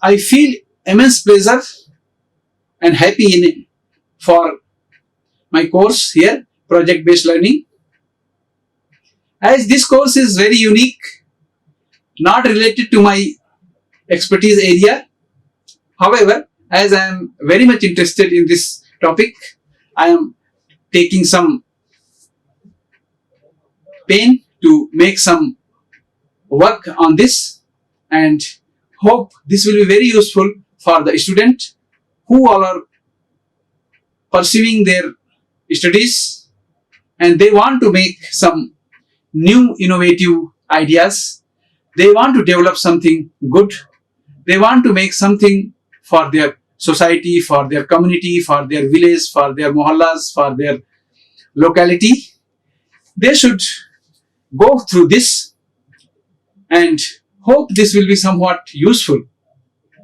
I feel immense pleasure and happy in for my course here, project based learning, as this course is very unique, not related to my expertise area. However, as I am very much interested in this topic, I am taking some pain to make some work on this, and hope this will be very useful for the student who all are pursuing their studies and they want to make some new innovative ideas. They want to develop something good. They want to make something for their society, for their community, for their village, for their mohallas, for their locality. They should go through this and hope this will be somewhat useful.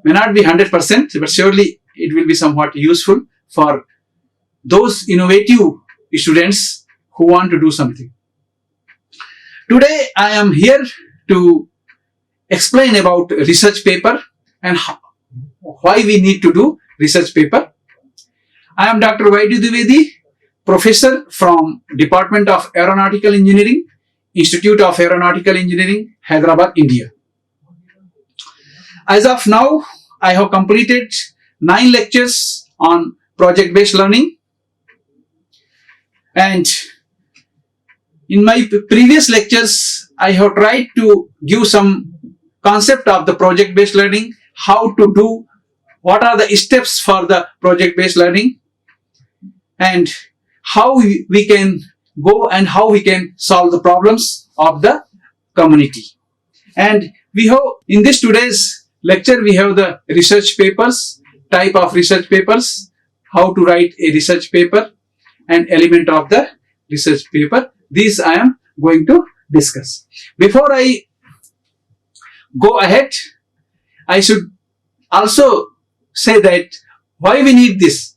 May not be 100%, but surely it will be somewhat useful for those innovative students who want to do something. Today I am here to explain about research paper and why we need to do research paper. I am Dr. Dwivedi, professor from Department of Aeronautical Engineering, Institute of Aeronautical Engineering, Hyderabad, India. As of now, I have completed 9 lectures on project-based learning, and in my previous lectures, I have tried to give some concept of the project-based learning, how to do, what are the steps for the project-based learning, and how we can go and how we can solve the problems of the community. And we have, in this today's lecture, we have the research papers, type of research papers, how to write a research paper, and element of the research paper. These I am going to discuss. Before I go ahead, I should also say that why we need this,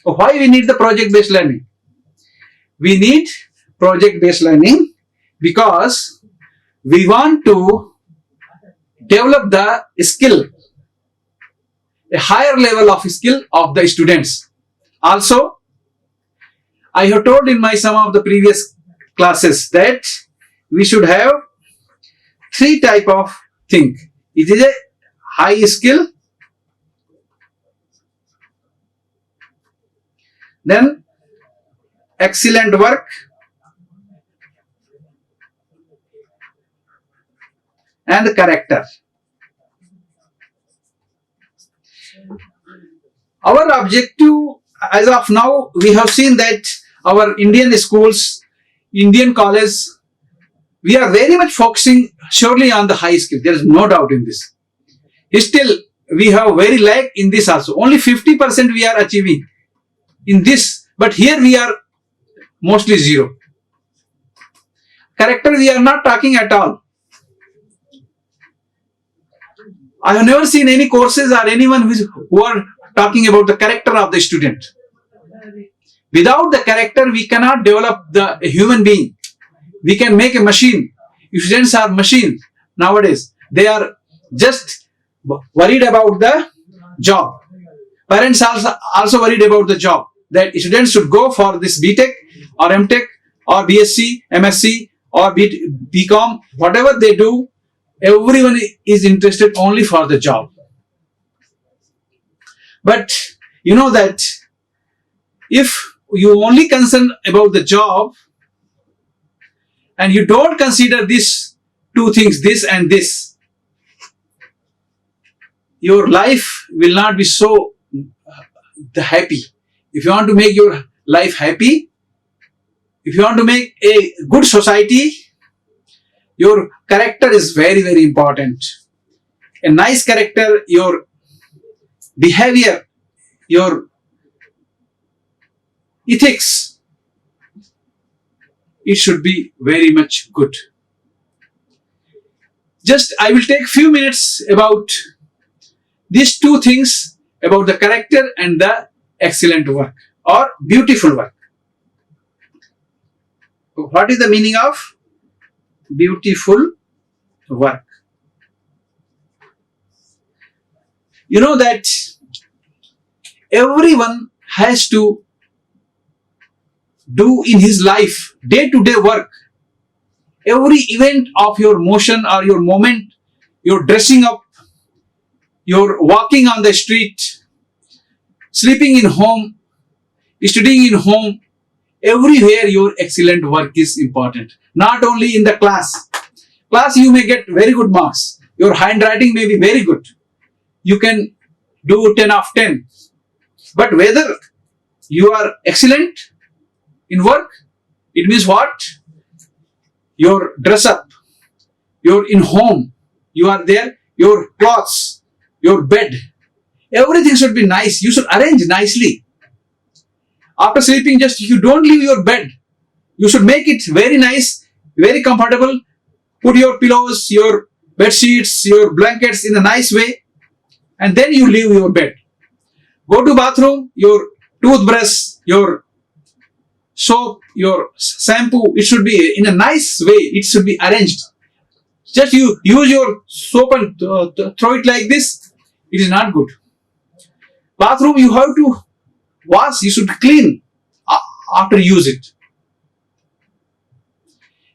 or why we need the project-based learning. We need project-based learning because we want to develop the skill, a higher level of skill of the students. Also, I have told in my some of the previous classes that we should have 3 type of thing. It is a high skill, then excellent work, and character. Our objective as of now, we have seen that our Indian schools, Indian colleges, we are very much focusing surely on the high skill. There is no doubt in this. Still, we have very lack in this also. Only 50% we are achieving in this, but here we are mostly 0. Character we are not talking at all. I have never seen any courses or anyone who are talking about the character of the student. Without the character, we cannot develop a human being. We can make a machine. Students are machines nowadays. They are just worried about the job. Parents are also worried about the job. That students should go for this BTech or MTech or BSc, MSc or BCom, whatever they do, everyone is interested only for the job. But you know that if you only concern about the job and you don't consider these 2 things, this and this, your life will not be so happy. If you want to make your life happy, if you want to make a good society, your character is very, very important. A nice character, your behavior, your ethics, it should be very much good. Just I will take few minutes about these 2 things, about the character and the excellent work or beautiful work. What is the meaning of beautiful work? You know that everyone has to do in his life day-to-day work. Every event of your motion or your moment, your dressing up, your walking on the street, sleeping in home, studying in home, everywhere your excellent work is important. Not only in the class. Class you may get very good marks. Your handwriting may be very good. You can do 10 of 10. But whether you are excellent in work, it means what? Your dress up, your in home, you are there, your clothes, your bed, everything should be nice. You should arrange nicely. After sleeping, just you don't leave your bed. You should make it very nice, very comfortable. Put your pillows, your bed sheets, your blankets in a nice way, and then you leave your bed. Go to bathroom, your toothbrush, your soap, your shampoo, it should be in a nice way. It should be arranged. Just you use your soap and throw it like this. It is not good. Bathroom you have to wash. You should clean after use it.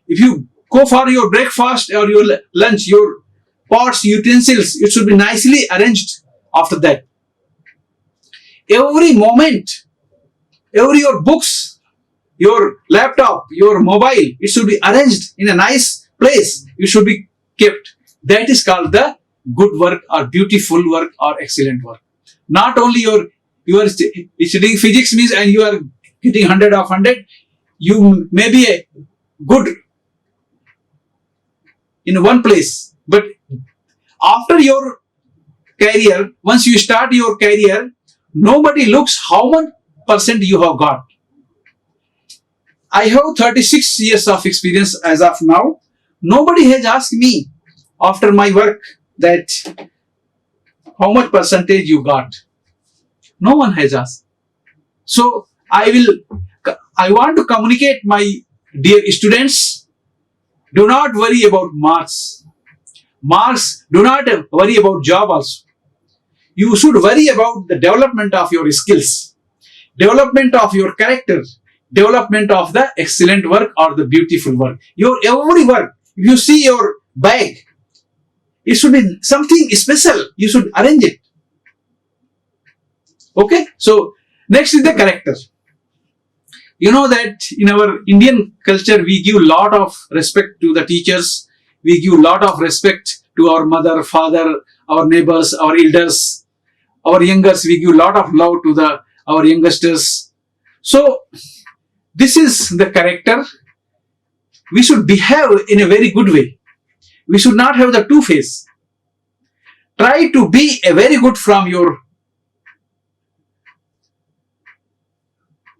If you go for your breakfast or your lunch, your pots, utensils, it should be nicely arranged after that. Every moment, every your books, your laptop, your mobile, it should be arranged in a nice place. It should be kept. That is called the good work or beautiful work or excellent work. Not only you are studying physics means and you are getting 100 of 100. You may be a good in one place, but after your career, once you start your career, nobody looks how much percent you have got. I have 36 years of experience as of now. Nobody has asked me after my work that how much percentage you got. No one has asked. So I want to communicate my dear students, do not worry about marks. Marks, do not worry about job also. You should worry about the development of your skills, development of your character, development of the excellent work or the beautiful work. Your every work, if you see your bag, it should be something special. You should arrange it. Okay. So next is the character. You know that in our Indian culture, we give a lot of respect to the teachers. We give a lot of respect to our mother, father, our neighbors, our elders, our youngers. We give a lot of love to our youngsters. So this is the character. We should behave in a very good way. We should not have the two face. Try to be a very good from your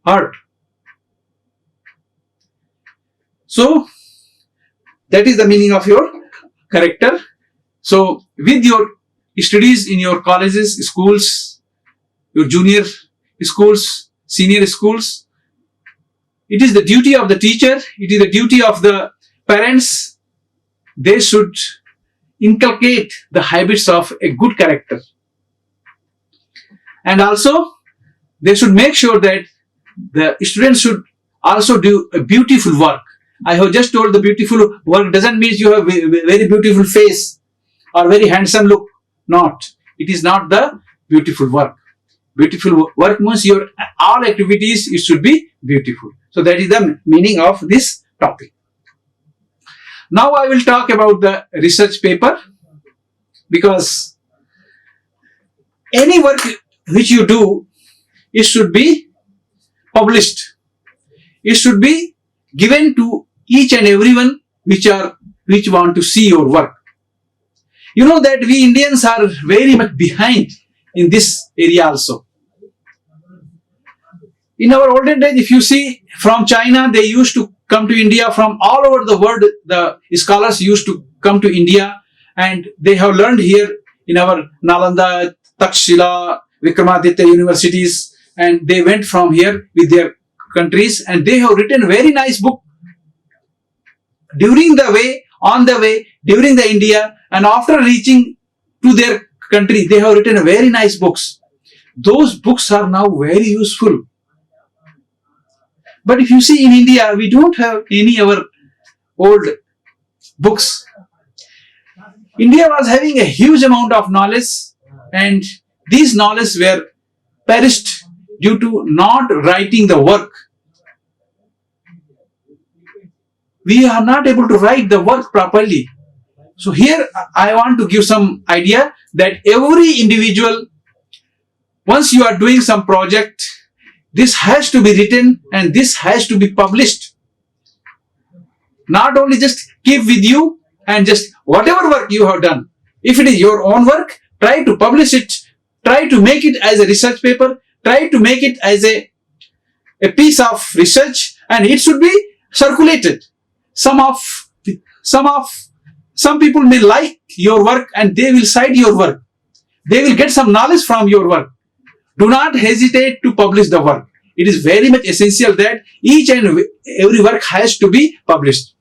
heart. So that is the meaning of your character. So with your studies in your colleges, schools, your junior schools, senior schools, it is the duty of the teacher, it is the duty of the parents. They should inculcate the habits of a good character. And also, they should make sure that the students should also do a beautiful work. I have just told the beautiful work doesn't mean you have a very beautiful face or very handsome look. Not. It is not the beautiful work. Beautiful work means your all activities, it should be beautiful. So that is the meaning of this topic. Now I will talk about the research paper, because any work which you do, it should be published. It should be given to each and everyone which want to see your work. You know that we Indians are very much behind in this area also. In our olden days, if you see from China, they used to come to India. From all over the world, the scholars used to come to India, and they have learned here in our Nalanda, Takshila, Vikramaditya universities, and they went from here with their countries, and they have written very nice book during the way, on the way, during the India, and after reaching to their country, they have written very nice books. Those books are now very useful. But if you see in India, we don't have any of our old books. India was having a huge amount of knowledge, and these knowledge were perished due to not writing the work. We are not able to write the work properly. So here I want to give some idea that every individual, once you are doing some project, this has to be written and this has to be published. Not only just keep with you and just whatever work you have done. If it is your own work, try to publish it. Try to make it as a research paper. Try to make it as a piece of research, and it should be circulated. Some people may like your work and they will cite your work. They will get some knowledge from your work. Do not hesitate to publish the work. It is very much essential that each and every work has to be published.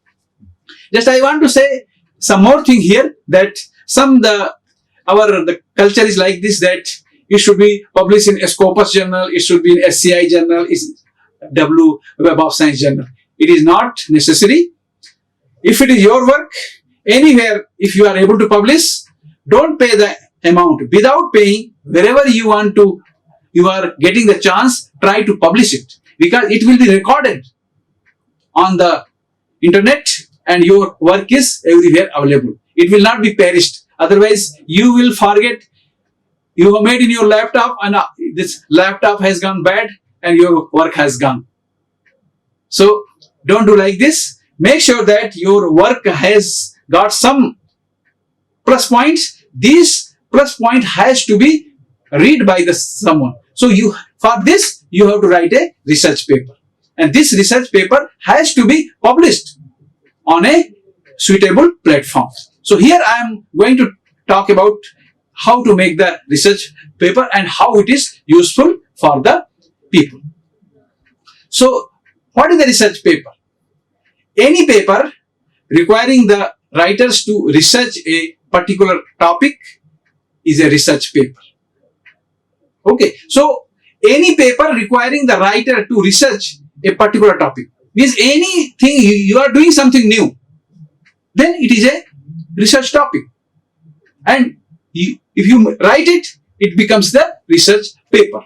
Just I want to say some more thing here, that the culture is like this, that it should be published in a Scopus journal, it should be in SCI journal, Web of Science journal. It is not necessary. If it is your work, anywhere, if you are able to publish, don't pay the amount. Without paying, wherever you want to, you are getting the chance, try to publish it, because it will be recorded on the internet and your work is everywhere available. It will not be perished. Otherwise, you will forget. You have made in your laptop and this laptop has gone bad and your work has gone. So don't do like this. Make sure that your work has got some plus points. This plus point has to be read by someone. So for this, you have to write a research paper. And this research paper has to be published on a suitable platform. So here I am going to talk about how to make the research paper and how it is useful for the people. So what is the research paper? Any paper requiring the writers to research a particular topic is a research paper. Okay, so any paper requiring the writer to research a particular topic means anything you are doing something new, then it is a research topic. And if you write it, it becomes the research paper.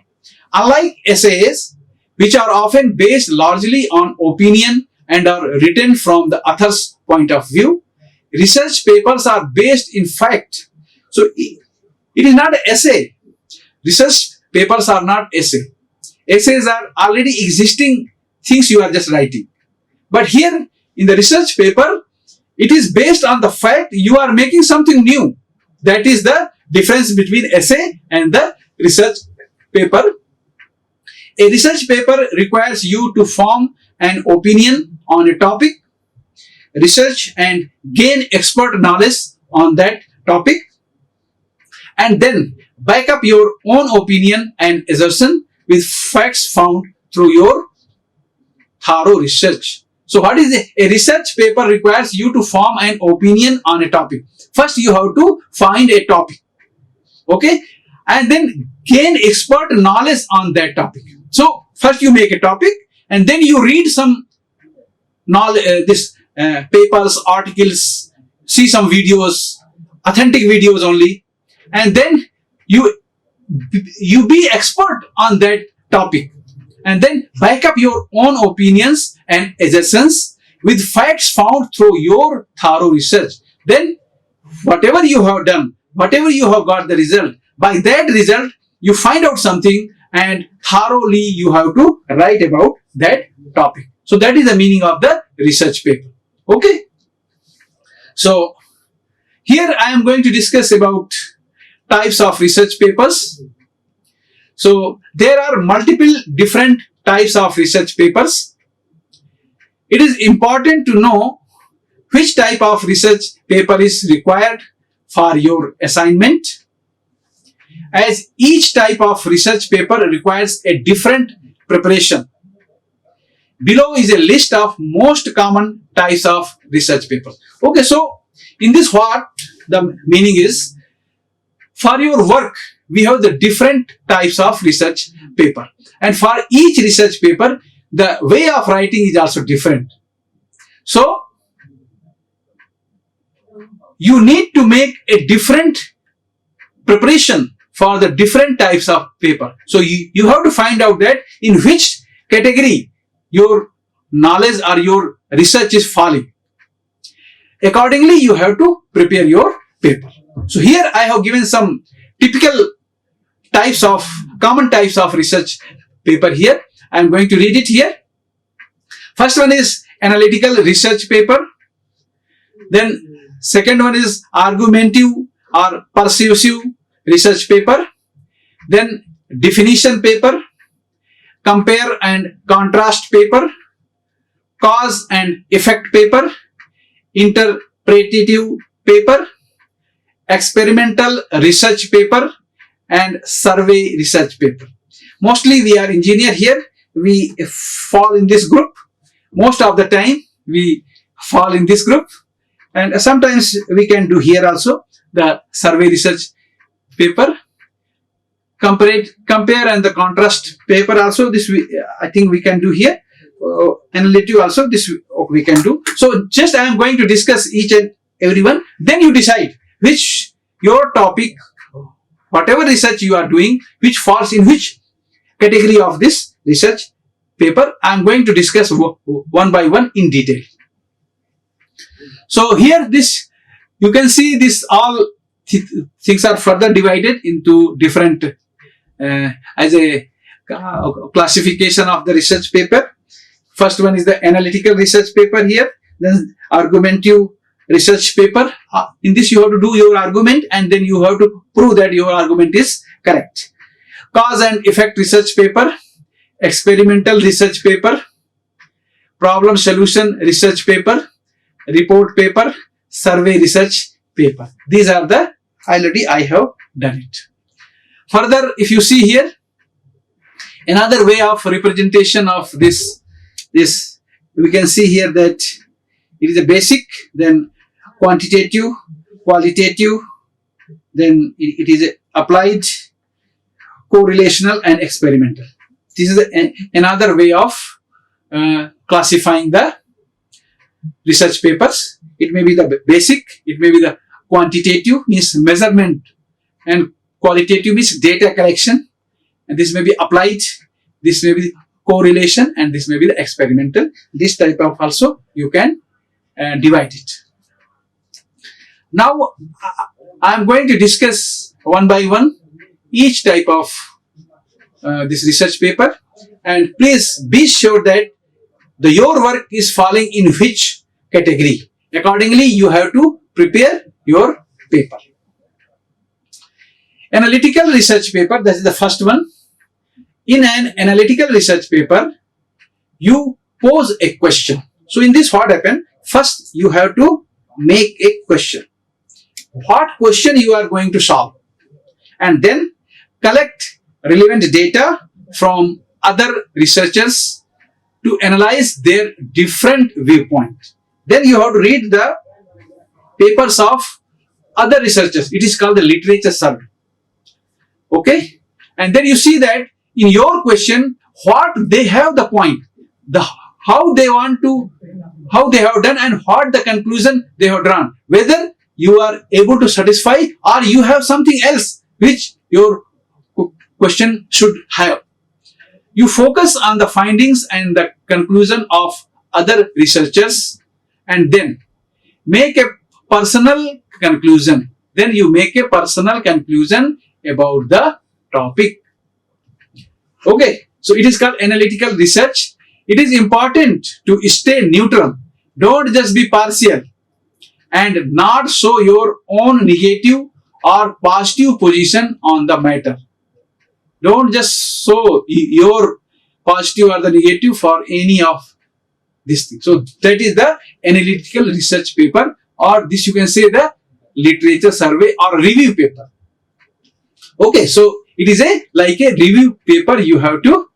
Unlike essays, which are often based largely on opinion and are written from the author's point of view, research papers are based in fact. So it is not an essay. Research papers are not essay. Essays are already existing things you are just writing. But here in the research paper, it is based on the fact you are making something new. That is the difference between essay and the research paper. A research paper requires you to form an opinion on a topic, research and gain expert knowledge on that topic, and then back up your own opinion and assertion with facts found through your thorough research. So what is a research paper requires you to form an opinion on a topic. First you have to find a topic, okay, and then gain expert knowledge on that topic. So first you make a topic and then you read some knowledge, papers, articles, see some videos, authentic videos only, and then you be expert on that topic, and then back up your own opinions and assertions with facts found through your thorough research. Then whatever you have done, whatever you have got the result, by that result you find out something and thoroughly you have to write about that topic. So that is the meaning of the research paper. Okay. So here I am going to discuss about types of research papers. So there are multiple different types of research papers. It is important to know which type of research paper is required for your assignment, as each type of research paper requires a different preparation. Below is a list of most common types of research papers. Okay, so in this what the meaning is, For your work, we have the different types of research paper. And for each research paper, the way of writing is also different. So, you need to make a different preparation for the different types of paper. So, you have to find out that in which category your knowledge or your research is falling. Accordingly, you have to prepare your paper. So, here I have given some typical types of, common types of research paper here. I am going to read it here. First one is analytical research paper. Then second one is argumentative or persuasive research paper. Then definition paper, compare and contrast paper, cause and effect paper, interpretative paper, experimental research paper, and survey research paper. Mostly we are engineer here. We fall in this group. Most of the time we fall in this group, and sometimes we can do here also the survey research paper, compare and the contrast paper also. This I think we can do here. Analytical also this we can do. So just I am going to discuss each and every one. Then you decide which your topic, whatever research you are doing, which falls in which category of this research paper. I am going to discuss one by one in detail. So here this, you can see this all things are further divided into different as a classification of the research paper. First one is the analytical research paper here. Then argumentative research paper. In this you have to do your argument and then you have to prove that your argument is correct. Cause and effect research paper, experimental research paper, problem solution research paper, report paper, survey research paper. These are the already I have done it. Further, if you see here, another way of representation of this we can see here that it is a basic, then quantitative, qualitative, then it is applied, correlational, and experimental. This is another way of classifying the research papers. It may be the basic, it may be the quantitative, means measurement, and qualitative means data collection, and this may be applied, this may be correlation, and this may be the experimental. This type of also you can divide it. Now I am going to discuss one by one each type of this research paper, and please be sure that your work is falling in which category. Accordingly, you have to prepare your paper. Analytical research paper, that is the first one. In an analytical research paper, you pose a question. So in this, what happens? First, you have to make a question. What question you are going to solve? And then collect relevant data from other researchers to analyze their different viewpoints. Then you have to read the papers of other researchers. It is called the literature survey. Okay? And then you see that in your question, what they have the point, how they want to, how they have done, and what the conclusion they have drawn. Whether you are able to satisfy or you have something else which your question should have. You focus on the findings and the conclusion of other researchers and then make a personal conclusion. Then you make a personal conclusion about the topic. Okay, so it is called analytical research. It is important to stay neutral. Don't just be partial and not show your own negative or positive position on the matter. Don't just show your positive or the negative for any of these things. So that is the analytical research paper, or this you can say the literature survey or review paper. Okay, so it is like a review paper, you have to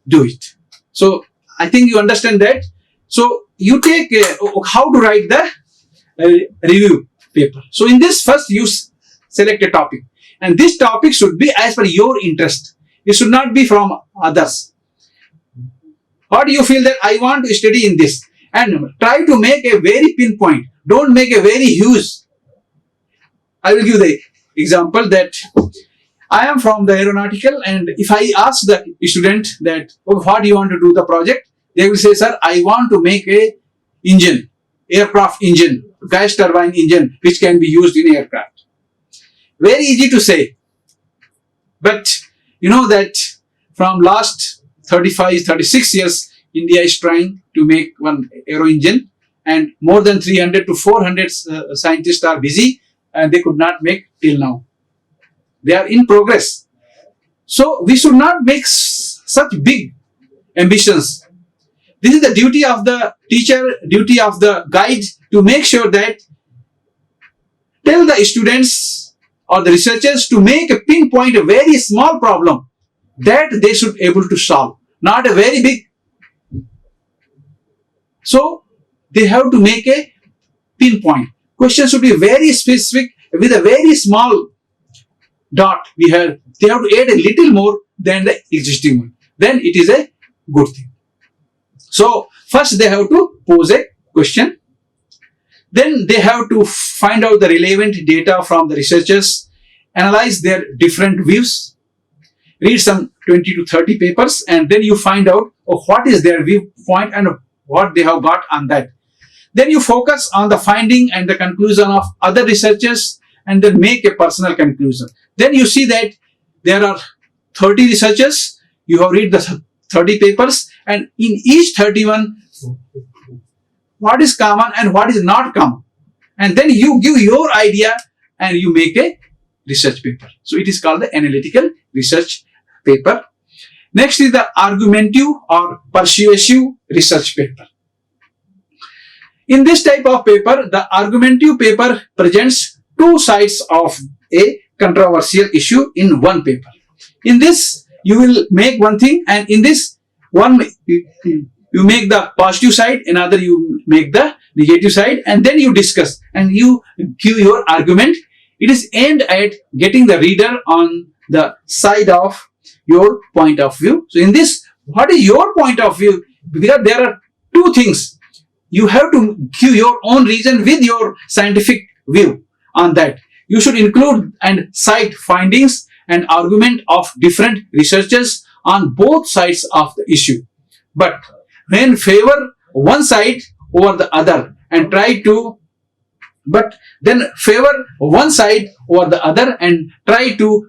do it. So I think you understand that. So you take how to write the review paper. So in this, first you select a topic. and this topic should be as per your interest. It should not be from others. Or do you feel that I want to study in this? And try to make a very pinpoint. Don't make a very huge. I will give the example that I am from the Aeronautical, and if I ask the student that, oh, what do you want to do the project? They will say, sir, I want to make a engine, aircraft engine, gas turbine engine, which can be used in aircraft. Very easy to say. But you know that from last 35, 36 years, India is trying to make one aero engine, and more than 300 to 400 scientists are busy, and they could not make till now. They are in progress. So we should not make such big ambitions. This is the duty of the teacher, duty of the guide, to make sure that tell the students or the researchers to make a pinpoint a very small problem that they should be able to solve, not a very big. So they have to make a pinpoint. Question should be very specific with a very small dot. They have to add a little more than the existing one. Then it is a good thing. So first they have to pose a question. Then they have to find out the relevant data from the researchers, analyze their different views, read some 20 to 30 papers, and then you find out what is their viewpoint and what they have got on that. Then you focus on the finding and the conclusion of other researchers, and then make a personal conclusion. Then you see that there are 30 researchers, you have read the 30 papers, and in each 31, what is common and what is not common. And then you give your idea and you make a research paper. So it is called the analytical research paper. Next is the argumentative or persuasive research paper. In this type of paper, the argumentative paper presents two sides of a controversial issue in one paper. In this, you will make one thing, and in this one, you make the positive side, another you make the negative side, and then you discuss and you give your argument. It is aimed at getting the reader on the side of your point of view. So in this, what is your point of view? Because there are two things. You have to give your own reason with your scientific view on that. You should include and cite findings and argument of different researchers on both sides of the issue. But when favor one side over the other and try to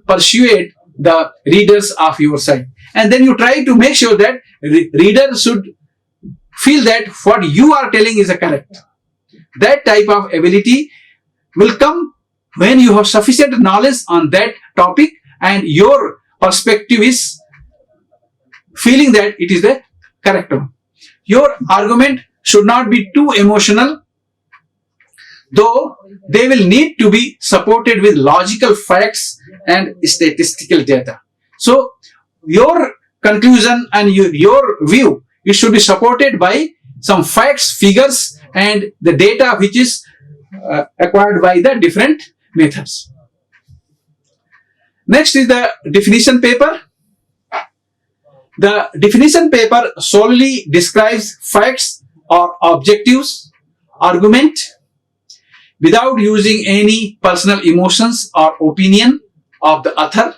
persuade the readers of your side, and then you try to make sure that reader should feel that what you are telling is correct. That type of ability will come when you have sufficient knowledge on that topic and your perspective is feeling that it is the correct one. Your argument should not be too emotional, though they will need to be supported with logical facts and statistical data. So your conclusion and your view, it should be supported by some facts, figures, and the data which is acquired by the different methods. Next is the definition paper. The definition paper solely describes facts or objectives, argument, without using any personal emotions or opinion of the author.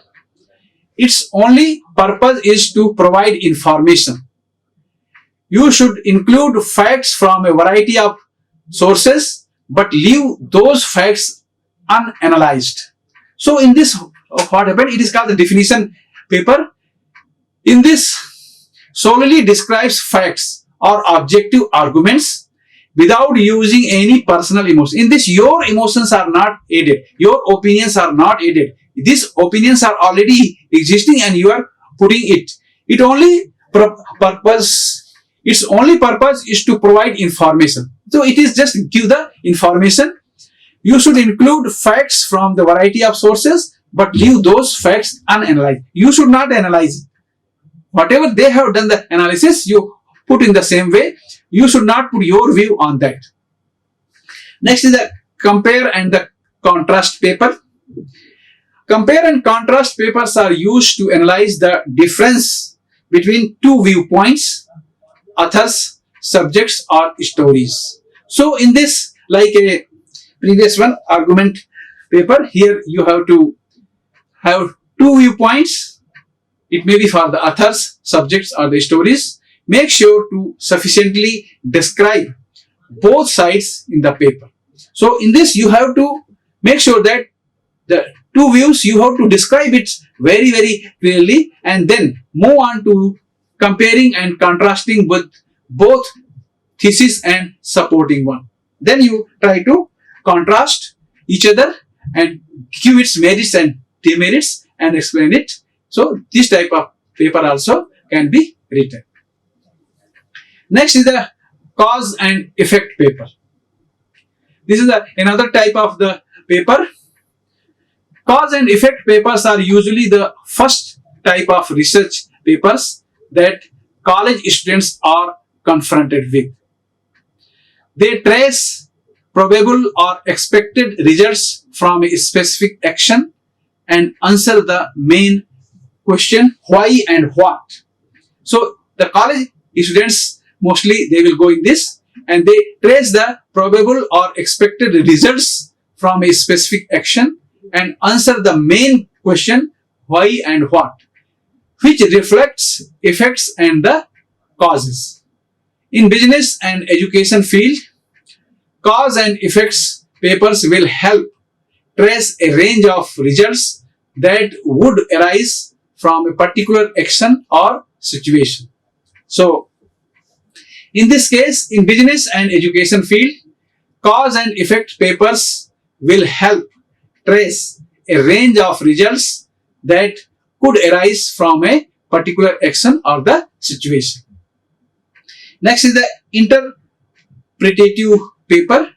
Its only purpose is to provide information. You should include facts from a variety of sources, but leave those facts unanalyzed. So in this, what happened? It is called the definition paper. In this, solely describes facts or objective arguments without using any personal emotion. In this, your emotions are not added. Your opinions are not added. These opinions are already existing and you are putting it. Its only purpose is to provide information. So it is just give the information. You should include facts from the variety of sources, but leave those facts unanalyzed. You should not analyze it. Whatever they have done the analysis, you put in the same way. You should not put your view on that. Next is the compare and the contrast paper. Compare and contrast papers are used to analyze the difference between two viewpoints, authors, subjects or stories. So in this, like a previous one, argument paper, here you have to have two viewpoints. It may be for the authors, subjects or the stories. Make sure to sufficiently describe both sides in the paper. So in this you have to make sure that the two views you have to describe it very clearly, and then move on to comparing and contrasting with both thesis and supporting one. Then you try to contrast each other and give its merits and demerits and explain it. So this type of paper also can be written. Next is the cause and effect paper. This is another type of the paper. Cause and effect papers are usually the first type of research papers that college students are confronted with. They trace probable or expected results from a specific action and answer the main question, why and what. So the college students mostly they will go in this, and they trace the probable or expected results from a specific action and answer the main question, why and what, which reflects effects and the causes. In business and education field, cause and effects papers will help trace a range of results that would arise from a particular action or situation. So in this case, in business and education field, cause and effect papers will help trace a range of results that could arise from a particular action or the situation. Next is the interpretative paper.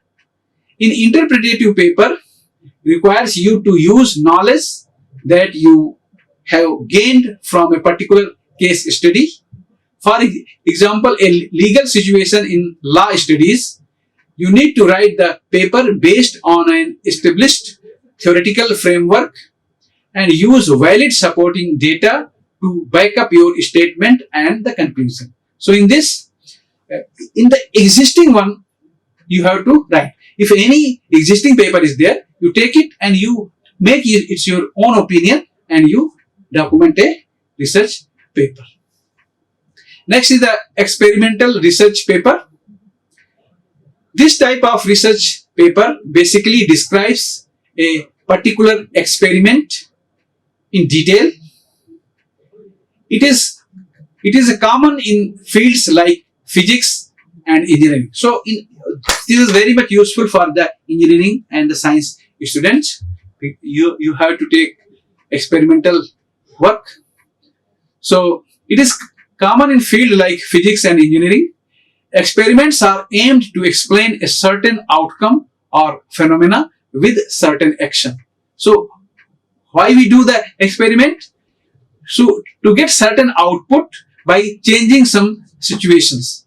In interpretative paper, requires you to use knowledge that you have gained from a particular case study. For example, a legal situation in law studies, you need to write the paper based on an established theoretical framework and use valid supporting data to back up your statement and the conclusion. So in this, in the existing one, you have to write. If any existing paper is there, you take it and you make it's your own opinion and you document a research paper. Next is the experimental research paper. This type of research paper basically describes a particular experiment in detail. It is common in fields like physics and engineering. So this is very much useful for the engineering and the science students. You have to take experimental work. So it is common in field like physics and engineering. Experiments are aimed to explain a certain outcome or phenomena with certain action. So why we do the experiment? So to get certain output by changing some situations.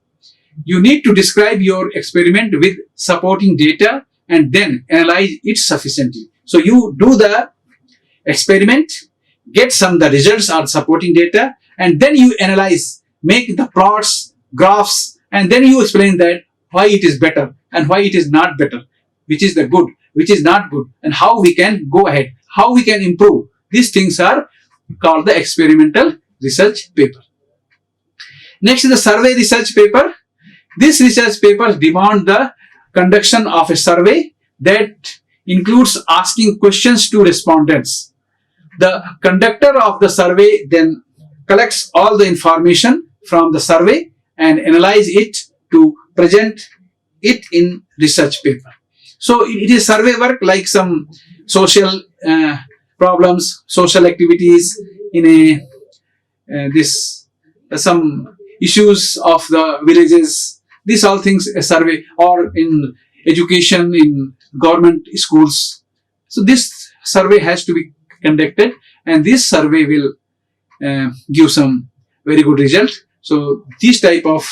You need to describe your experiment with supporting data and then analyze it sufficiently. So you do the experiment, get the results or supporting data, and then you analyze, make the plots, graphs, and then you explain that why it is better and why it is not better, which is the good, which is not good, and how we can go ahead, how we can improve. These things are called the experimental research paper. Next is the survey research paper. These research papers demand the conduction of a survey that includes asking questions to respondents. The conductor of the survey then collects all the information from the survey and analyze it to present it in research paper. So it is survey work like some social problems, social activities in a some issues of the villages. These all things a survey, or in education in government schools. So this survey has to be conducted, and this survey will give some very good result. So these type of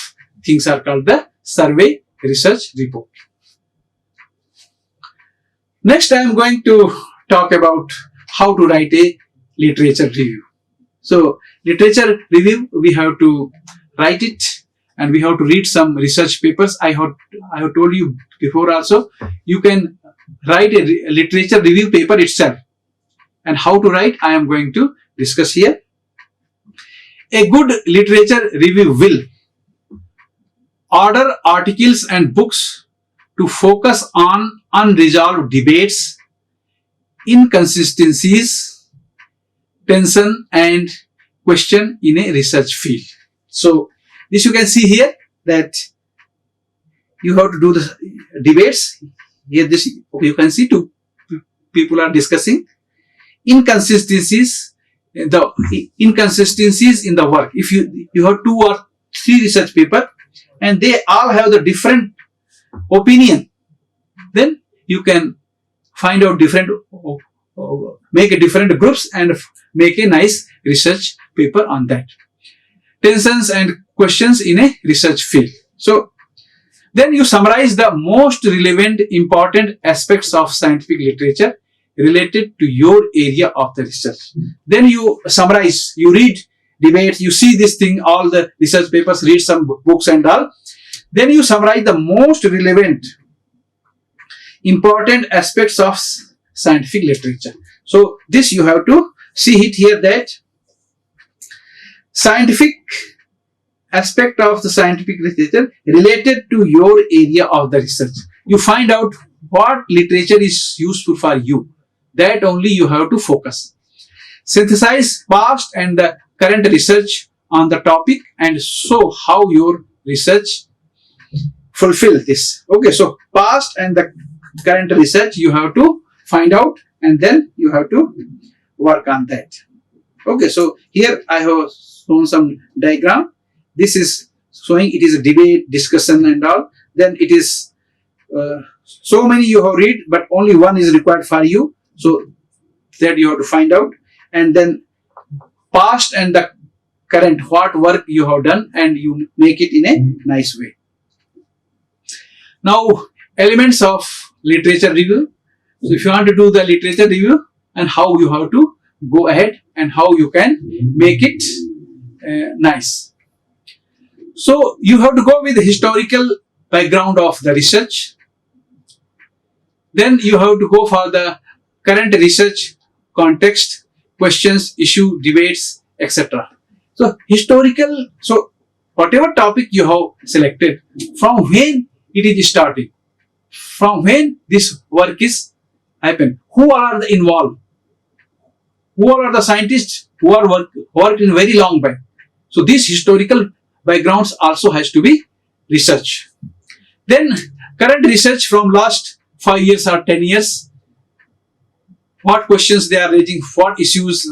things are called the survey research report. Next I am going to talk about how to write a literature review. So literature review, we have to write it and we have to read some research papers. I have told you before also, you can write a literature review paper itself. And how to write, I am going to discuss here. A good literature review will order articles and books to focus on unresolved debates, inconsistencies, tension and question in a research field. So this you can see here that you have to do the debates. Here this you can see two people are discussing inconsistencies. The inconsistencies in the work. If you have 2 or 3 research paper and they all have the different opinion, then you can find out different, make a different groups and make a nice research paper on that. Tensions and questions in a research field. So then you summarize the most relevant important aspects of scientific literature related to your area of the research. Then you summarize, you read debates, you see this thing, all the research papers, read some books and all. Then you summarize the most relevant important aspects of scientific literature. So this you have to see it here that scientific aspect of the scientific literature related to your area of the research. You find out what literature is useful for you. That only you have to focus. Synthesize past and the current research on the topic and show how your research fulfill this. Okay, so past and the current research you have to find out and then you have to work on that. Okay, so here I have shown some diagram. This is showing it is a debate, discussion and all. Then it is so many you have read, but only one is required for you. So that you have to find out, and then past and the current, what work you have done, and you make it in a nice way. Now elements of literature review. So if you want to do the literature review and how you have to go ahead and how you can make it nice. So you have to go with the historical background of the research. Then you have to go for the current research context, questions, issue, debates, etc. So historical, so whatever topic you have selected, from when it is starting, from when this work is happen, who are the involved, who are the scientists who are worked in very long back. So this historical backgrounds also has to be research. Then current research from last 5 years or 10 years, what questions they are raising, what issues,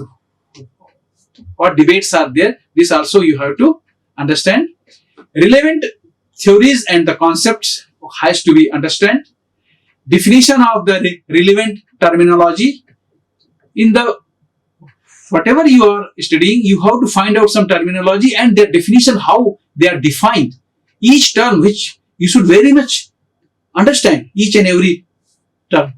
what debates are there, this also you have to understand. Relevant theories and the concepts has to be understand. Definition of the relevant terminology. In the whatever you are studying, you have to find out some terminology and their definition, how they are defined. Each term which you should very much understand, each and every term.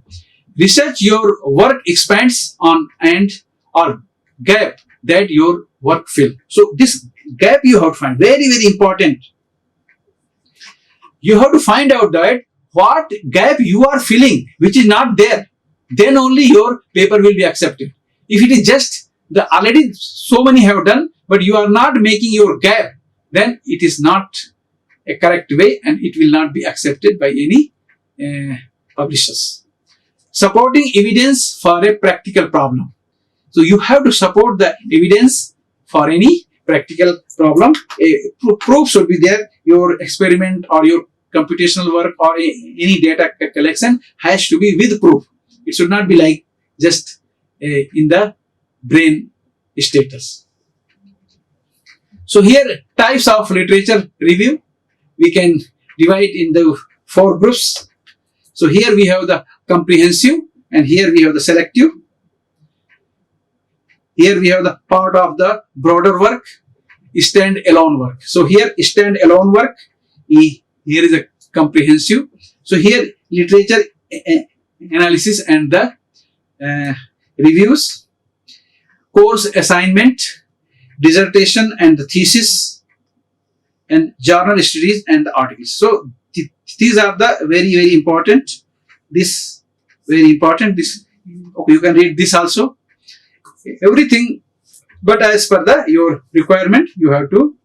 Research your work expands on and or gap that your work fill. So this gap you have to find, very, very important. You have to find out that what gap you are filling, which is not there, then only your paper will be accepted. If it is just the already so many have done, but you are not making your gap, then it is not a correct way and it will not be accepted by any publishers. Supporting evidence for a practical problem. So you have to support the evidence for any practical problem. A proof should be there. Your experiment or your computational work or any data collection has to be with proof. It should not be like just in the brain status. So here types of literature review we can divide in the 4 groups. So here we have the comprehensive and here we have the selective. Here we have the part of the broader work, stand-alone work. So here stand-alone work, here is a comprehensive. So here literature analysis and the reviews, course assignment, dissertation and the thesis, and journal studies and the articles. So these are the very important. This very important. This okay, you can read this also. Everything, but as per your requirement, you have to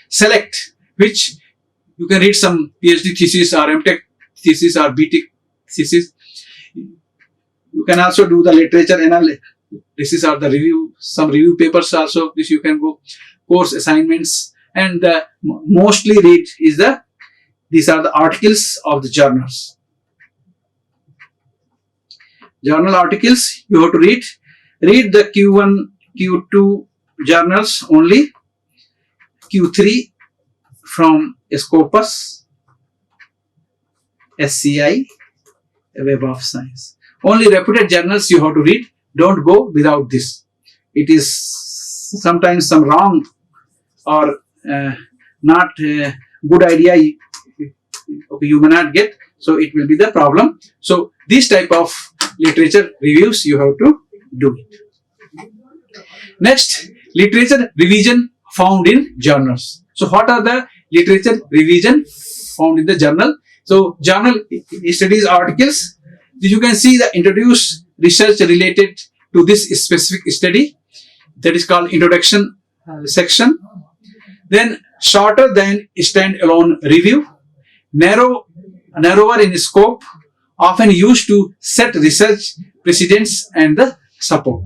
select which you can read some PhD thesis or MTech thesis or BTech thesis. You can also do the literature analysis or the review, some review papers also. This you can go, course assignments, and the mostly read is these are the articles of the journals. Journal articles you have to read the Q1, Q2 journals only, Q3 from Scopus, SCI, Web of Science. Only reputed journals you have to read. Don't go without this. It is sometimes some wrong or not good idea. Okay, you may not get, so it will be the problem. So this type of literature reviews you have to do it. Next, literature revision found in journals. So what are the literature revision found in the journal? So journal studies articles. You can see the introduced research related to this specific study, that is called introduction section. Then shorter than standalone review, narrower in scope, often used to set research precedents and the support.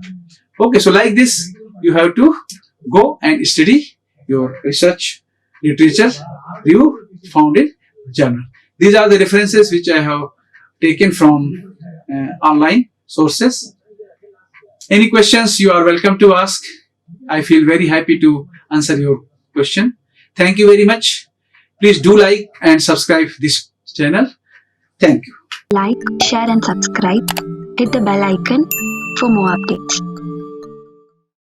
Okay, so like this, you have to go and study your research literature review found in journal. These are the references which I have taken from online sources. Any questions you are welcome to ask. I feel very happy to answer your question. Thank you very much. Please do like and subscribe this channel. Thank you. Like, share and subscribe. Hit the bell icon for more updates.